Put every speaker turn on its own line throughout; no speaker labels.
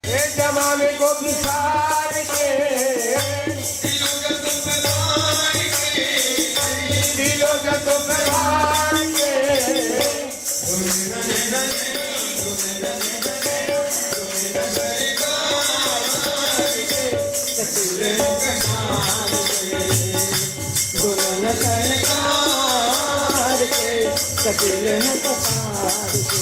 ये जमाने को बिसार के दिलो जब प्रहार के दुल्हन सरकार के कपिल है पसार के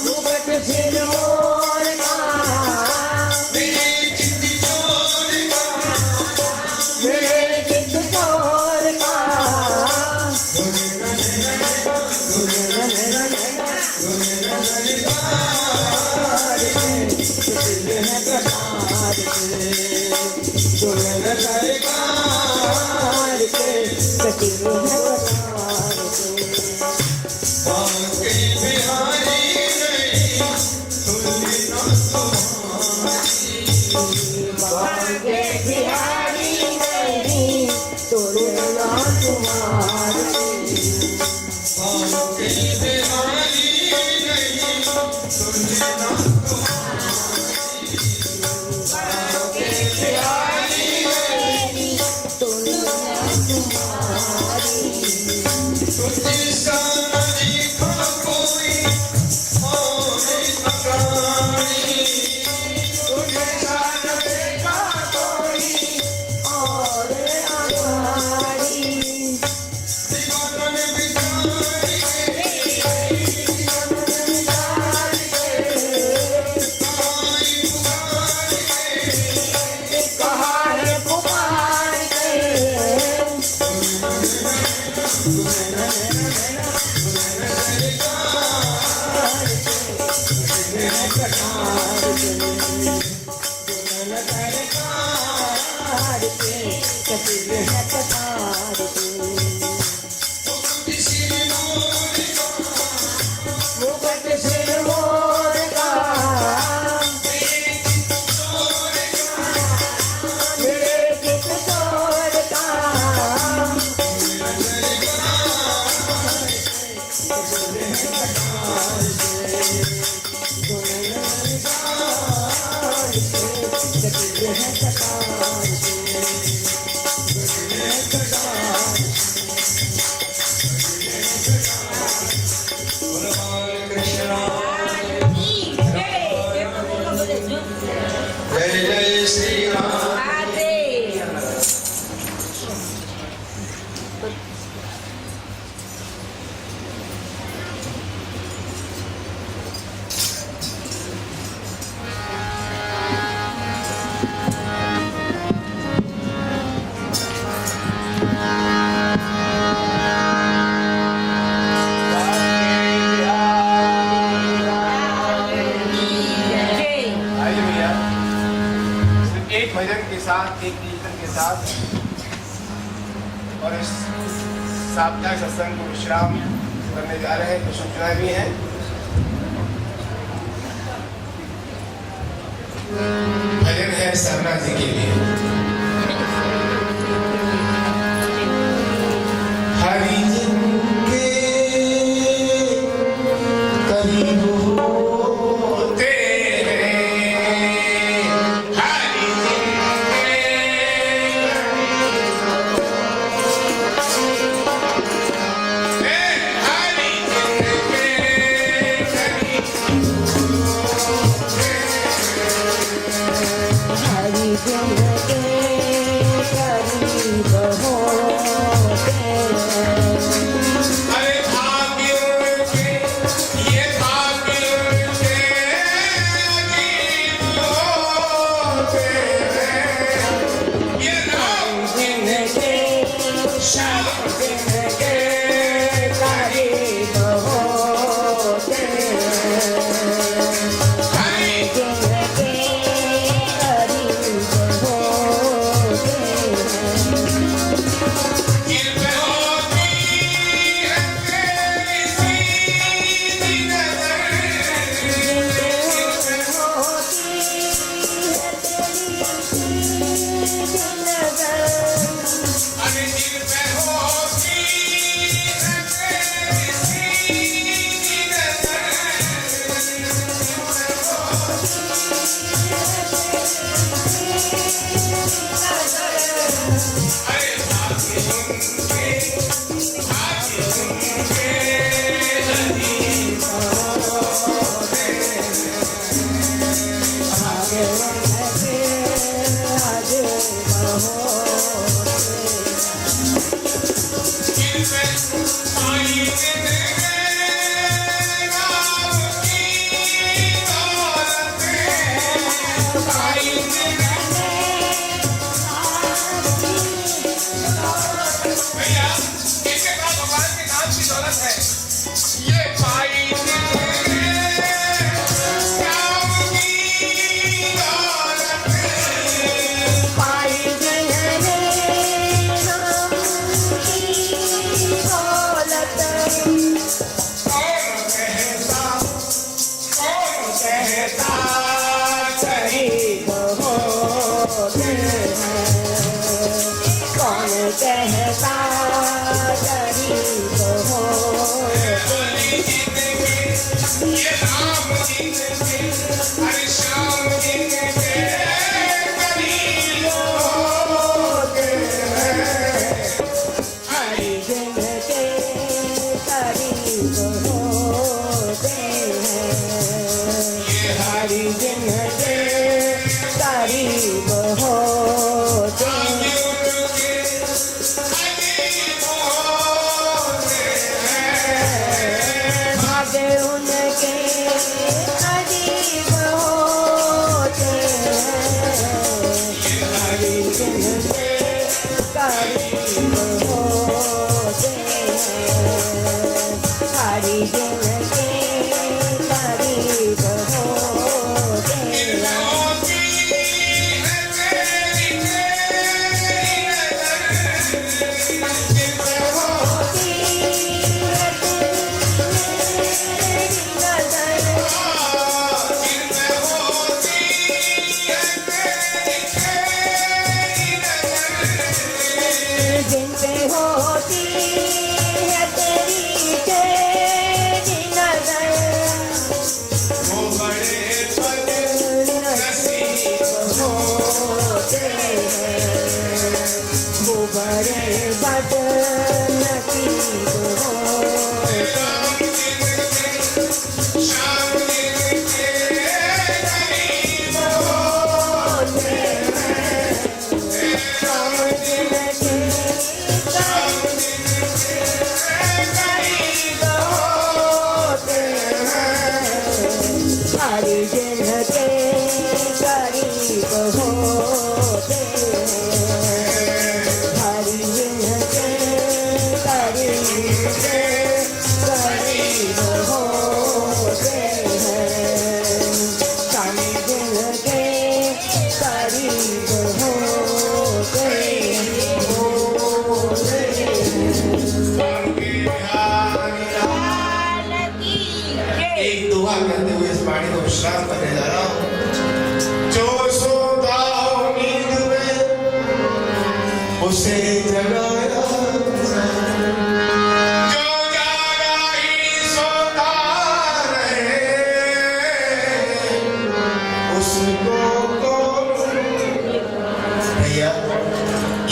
मुगट सिर मोर का मेरे चित चोर का दुल्हन सरकार के कटिल है पसार के बांके बिहारी बांके बिहारी नहीं तुलना तुम्हारी बांके बिहारी नहीं तुलना बांके बिहारी नहीं तुलना तुम्हारी तुझे सारी कोई और अगाड़ी तुझे सारे का कोई और अगाड़ी दीवान बिचारी कहा है पुकार के मुगट सिर मोर का मेरे चित चोर का जय जय श्री राम एक भजन के साथ एक कीर्तन के साथ और इस साप्ताहिक सत्संग को विश्राम करने जा रहे हैं। कुछ सूचनाएं भी हैं। भजन है सरना जी के लिए। हरि जिनके करीब होते
Hare Krishna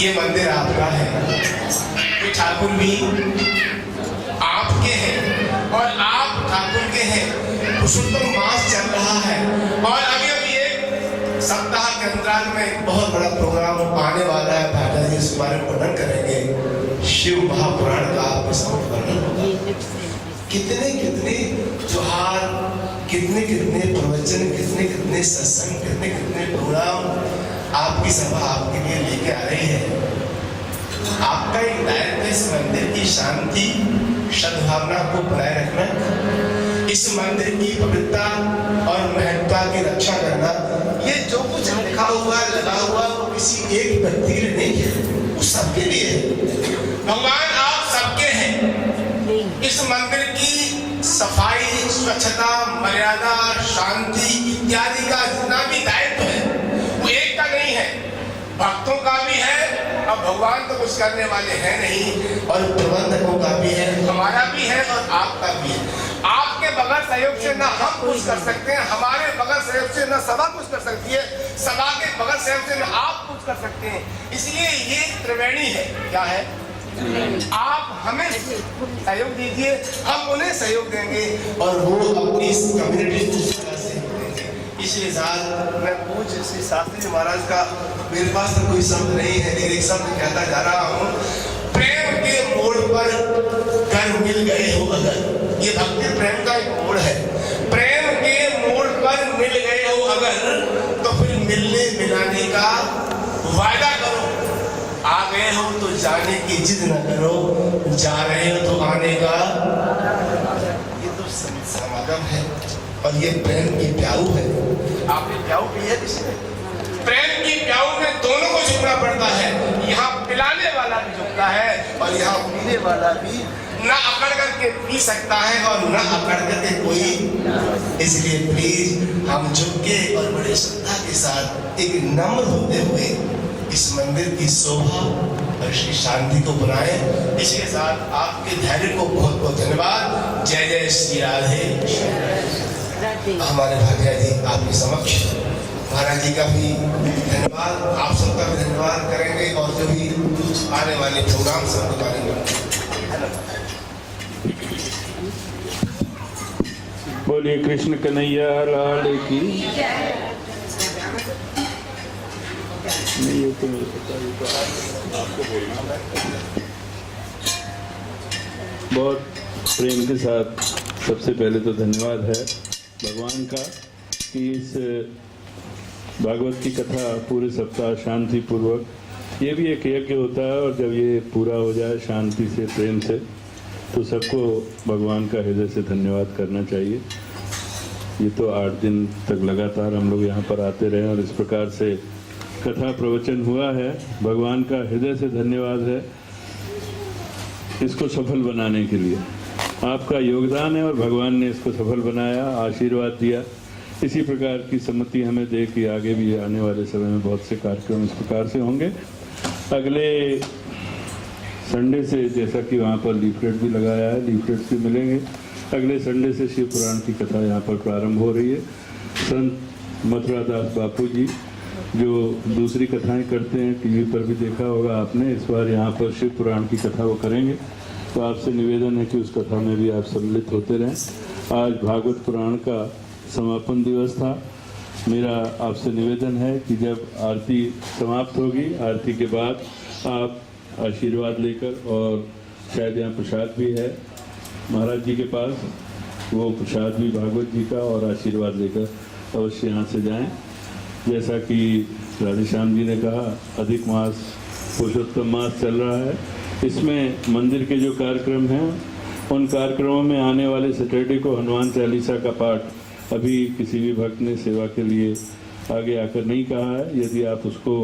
ये मंदिर आपका है, ये ठाकुर भी आपके हैं और आप ठाकुर के हैं। पुरुषोत्तम मास चल रहा है और अभी एक सप्ताह के अंतराल में एक बहुत बड़ा प्रोग्राम आने वाला है। भाटा जी इस बारे में वर्णन करेंगे। शिव महापुराण का आपके सामने वर्णन होगा। कितने कितने त्योहार, कितने कितने प्रवचन, कितने कितने सत्संग, कितने कितने प्रोग्राम आपकी सभा आपके लिए लेके आ रही है। आपका एक दायित्व इस मंदिर की शांति, सद्भावना को बनाए रखना, इस मंदिर की पवित्रता और महत्ता की रक्षा करना। ये जो कुछ लिखा हुआ है, लगा हुआ, वो किसी एक व्यक्ति के लिए नहीं है, वो सबके लिए है। भगवान आप सबके हैं। इस मंदिर की सफाई, स्वच्छता, मर्यादा, शांति इत्यादि का जितना भी दायित्व है वो एक का नहीं है, भक्तों का भी है। अब भगवान तो कुछ करने वाले हैं नहीं, और प्रबंधकों का भी है, हमारा भी है और आपका भी है। आपके बगैर सहयोग से ना हम कुछ कर सकते हैं, हमारे बगैर सहयोग से ना सभा कुछ कर सकती है, सभा के बगैर सहयोग से ना आप कुछ कर सकते हैं। इसलिए ये त्रिवेणी है। क्या है? आप हमें सहयोग दीजिए, हम उन्हें सहयोग देंगे और वो अपनी इस कम्युनिटी को इस तरह से देंगे। इसलिए मैं पूज्य श्री शास्त्री महाराज का, मेरे पास तो कोई शब्द नहीं है, लेकिन एक शब्द कहता जा रहा हूँ। प्रेम के मोड़ पर कर्म मिल गए हो अगर, ये भक्ति प्रेम का एक मोड़ है, प्रेम के मोड़ पर मिल गए हो अगर, तो फिर मिलने मिलाने का वायदा करो। आ गए हो तो जाने की जिद न करो, जा रहे हो तो आने का। ये तो समागम है और ये प्रेम की प्याऊ है। आपने प्याऊ पी है किसी ने? प्रेम की प्याऊ में दोनों को झुकना पड़ता है। यहाँ पिलाने वाला भी झुकता है और यहाँ पीने वाला भी ना अकड़ करके पी सकता है और ना अकड़ करके कोई। इसलिए प्लीज हम झुक के और बड़े श्रद्धा के साथ एक नम्र होते हुए इस मंदिर की शोभा और श्री शांति को बनाए। इसके साथ आपके धैर्य को बहुत बहुत धन्यवाद। जय जय श्री राधे। हमारे भाटिया जी आपके समक्ष महाराज जी का भी धन्यवाद, आप सबका भी धन्यवाद करेंगे और जो भी आने वाले प्रोग्राम सब करेंगे।
बोलिए कृष्ण कन्हैया लाल की। नहीं, ये तो मुझे पता ही था, आपको बोलना है। बहुत प्रेम के साथ सबसे पहले तो धन्यवाद है भगवान का कि इस भागवत की कथा पूरे सप्ताह शांति पूर्वक, ये भी एक यज्ञ होता है और जब ये पूरा हो जाए शांति से प्रेम से, तो सबको भगवान का हृदय से धन्यवाद करना चाहिए। ये तो 8 दिन तक लगातार हम लोग यहाँ पर आते रहे और इस प्रकार से कथा प्रवचन हुआ है। भगवान का हृदय से धन्यवाद है इसको सफल बनाने के लिए। आपका योगदान है और भगवान ने इसको सफल बनाया, आशीर्वाद दिया। इसी प्रकार की सम्मति हमें दे कि आगे भी आने वाले समय में बहुत से कार्यक्रम इस प्रकार से होंगे। अगले संडे से, जैसा कि वहाँ पर लीफलेट भी लगाया है, लीफलेट्स भी मिलेंगे। अगले संडे से शिव पुराण की कथा यहाँ पर प्रारंभ हो रही है। संत मथुरा दास बापू जी जो दूसरी कथाएं करते हैं, टीवी पर भी देखा होगा आपने, इस बार यहाँ पर शिव पुराण की कथा वो करेंगे। तो आपसे निवेदन है कि उस कथा में भी आप सम्मिलित होते रहें। आज भागवत पुराण का समापन दिवस था। मेरा आपसे निवेदन है कि जब आरती समाप्त होगी, आरती के बाद आप आशीर्वाद लेकर, और शायद यहाँ प्रसाद भी है महाराज जी के पास, वो प्रसाद भी भागवत जी का, और आशीर्वाद लेकर अवश्य यहाँ से जाएं। जैसा कि राधेश्याम जी ने कहा, अधिक मास पुरुषोत्तम मास चल रहा है। इसमें मंदिर के जो कार्यक्रम हैं, उन कार्यक्रमों में आने वाले सैटरडे को हनुमान चालीसा का पाठ अभी किसी भी भक्त ने सेवा के लिए आगे आकर नहीं कहा है। यदि आप उसको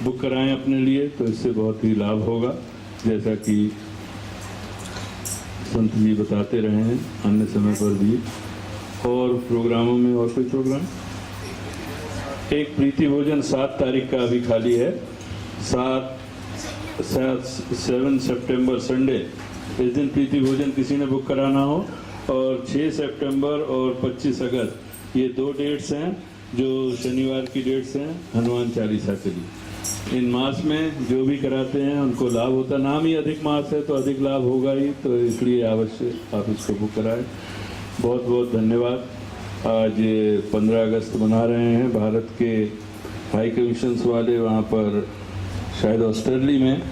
बुक कराएं अपने लिए तो इससे बहुत ही लाभ होगा। जैसा कि संत जी बताते रहे हैं अन्य समय पर भी। और प्रोग्रामों में और कोई प्रोग्राम, एक प्रीति भोजन 7 तारीख का अभी खाली है। 7 सितंबर संडे, इस दिन प्रीति भोजन किसी ने बुक कराना हो। और 6 सितंबर और 25 अगस्त, ये 2 डेट्स हैं जो शनिवार की डेट्स हैं हनुमान चालीसा के लिए। इन मास में जो भी कराते हैं उनको लाभ होता, नाम ही अधिक मास है तो अधिक लाभ होगा ही, तो इसलिए अवश्य आप इसको बुक कराएं। बहुत बहुत धन्यवाद। आज 15 अगस्त मना रहे हैं भारत के हाई कमीशंस वाले वहाँ पर शायद ऑस्ट्रेलिया में,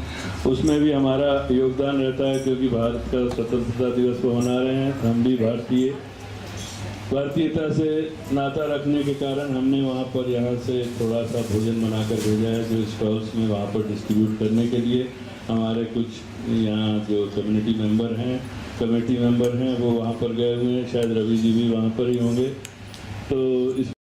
उसमें भी हमारा योगदान रहता है क्योंकि भारत का स्वतंत्रता दिवस को मना रहे हैं। हम भी भारतीयता से नाता रखने के कारण हमने वहाँ पर यहाँ से थोड़ा सा भोजन बनाकर भेजा है, जो स्टॉल्स में वहाँ पर डिस्ट्रीब्यूट करने के लिए। हमारे कुछ यहाँ जो कमेटी मेंबर हैं वो वहाँ पर गए हुए हैं, शायद रवि जी भी वहाँ पर ही होंगे। तो इस